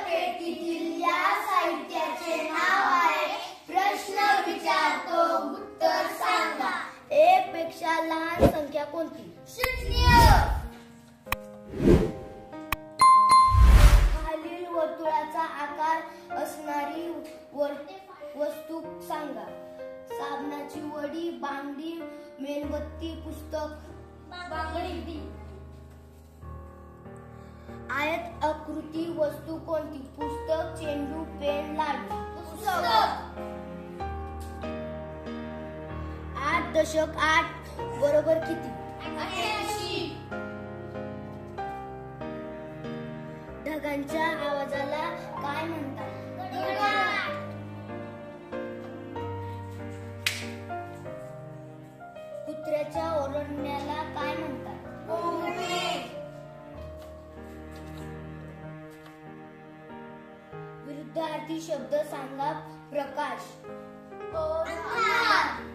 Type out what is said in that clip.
चक्राकृतीतील या साहित्याचे नाव आहे प्रश्न विचारतो उत्तर सांगा. एक पेक्षा लहान संख्या कोणती? शून्य. खालील वर्तुळाचा आकार असणारी वस्तू सांगा. साबणाची वडी, बांगडी, मेणबत्ती, पुस्तक. बांगडी. आयत आकृती वस्तू कोणती? पुस्तक, चेंडू, पेन, लाडू. पुस्तक. 8 दशक 8 बरोबर किती? 88. ढगांच्या आवाजाला काय म्हणतात? गडगडाट. कुत्र्याच्या ओरडण्याला काय म्हणतात? भोंगणे. विरुद्धार्थी शब्द सांगा. प्रकाश. अंधार.